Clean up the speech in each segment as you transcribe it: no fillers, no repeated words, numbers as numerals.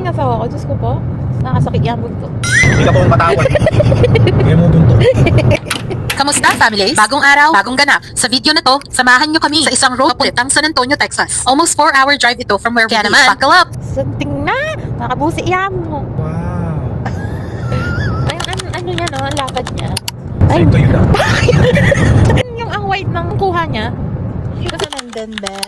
yung asawa ko. Diyos ko po. Nakasakit yan buntot. Hindi ka po matawad. Kaya mo bunto. Kamusta, families? Bagong araw, bagong ganap. Sa video na to, samahan nyo kami sa isang road trip papuntang San Antonio, Texas. Almost 4-hour drive ito from where we live. Buckle up! Santing na! Nakabusi yan mo. Wow. Ay, ano niya, no? Ang lakad niya. Ay, ito yun ah. Yung ang white ng kuha niya. Kasi nandun ba?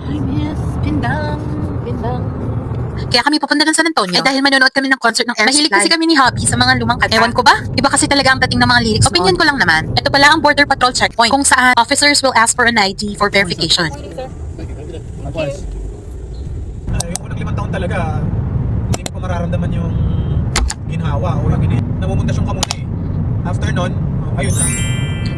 Ay, miss. Pindang. Kaya kami pupunta ng San Antonio dahil manonood kami ng concert ng Air Mahilig kasi kami ni Hobby sa mga lumang kanta. Ewan ko ba? Iba kasi talaga ang dating ng mga lyrics. Opinion ko lang naman. Ito pala ang Border Patrol checkpoint kung saan officers will ask for an ID for verification. Yung unang 5 taon talaga, hindi mo pa mararamdaman yung ginhawa o yung namumundasyon ka muna eh. After nun, ayun lang.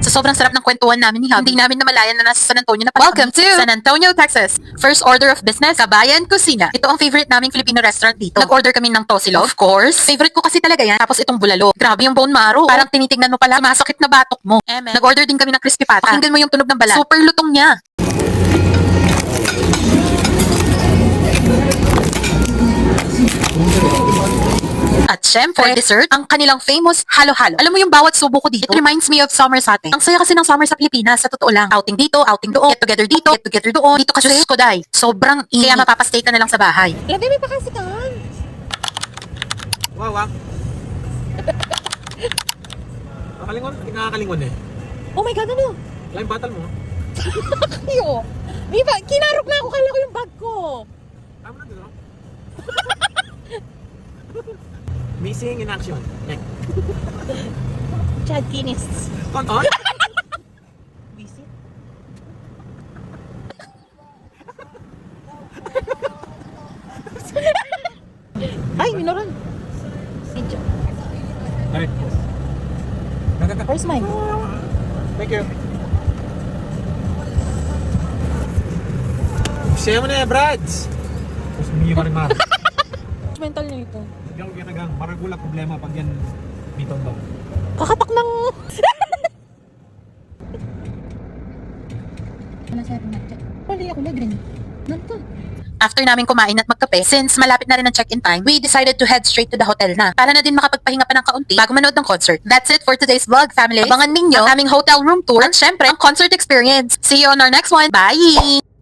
Sa sobrang sarap ng kwentuhan namin ni Hubby, hindi namin namalayan na nasa San Antonio na pala. Welcome to San Antonio, Texas. First order of business, Kabayan Kusina. Ito ang favorite naming Filipino restaurant dito. Nag-order kami ng tosilo, of course. Favorite ko kasi talaga yan. Tapos itong bulalo. Grabe yung bone marrow. Parang tinitingnan mo pala, masakit na batok mo. Nag-order din kami ng crispy pata. Pakinggan mo yung tunog ng balat. Super lutong niya. At syempre, for dessert, ang kanilang famous halo-halo. Alam mo yung bawat subo ko dito, it reminds me of summer sa atin. Ang saya kasi ng summer sa Pilipinas, sa totoo lang. Outing dito, outing doon, get together dito, get together doon. Dito kasi, Diyos ko day, sobrang init. Kaya mapapastay ka na lang sa bahay. Labi, may pakasikan. Wow, ah. Nakakalingon? Nakakalingon eh. Oh my God, ano? Lime battle mo. Ayo. Di ba, kinarok na ako, kala ko yung bag ko. Tama na dito. Missing in action. Next. Chad Kinis. On? Visit. Ay, minoran. Video. Alright. Where's mine? Thank you. Siya mo na eh, Brads! Tapos umiyo ka rin, Mar. Mental niya ito. Hindi ako kinagang. Maragulang problema pag yan dito daw. Kakapak ng... Wala sa akin natin. Wala ako na green. Nanto. After namin kumain at magkape, since malapit na rin ang check-in time, we decided to head straight to the hotel na para na din makapagpahinga pa ng kaunti bago manood ng concert. That's it for today's vlog, family. Abangan ninyo ang aming hotel room tour at syempre, ang concert experience. See you on our next one. Bye!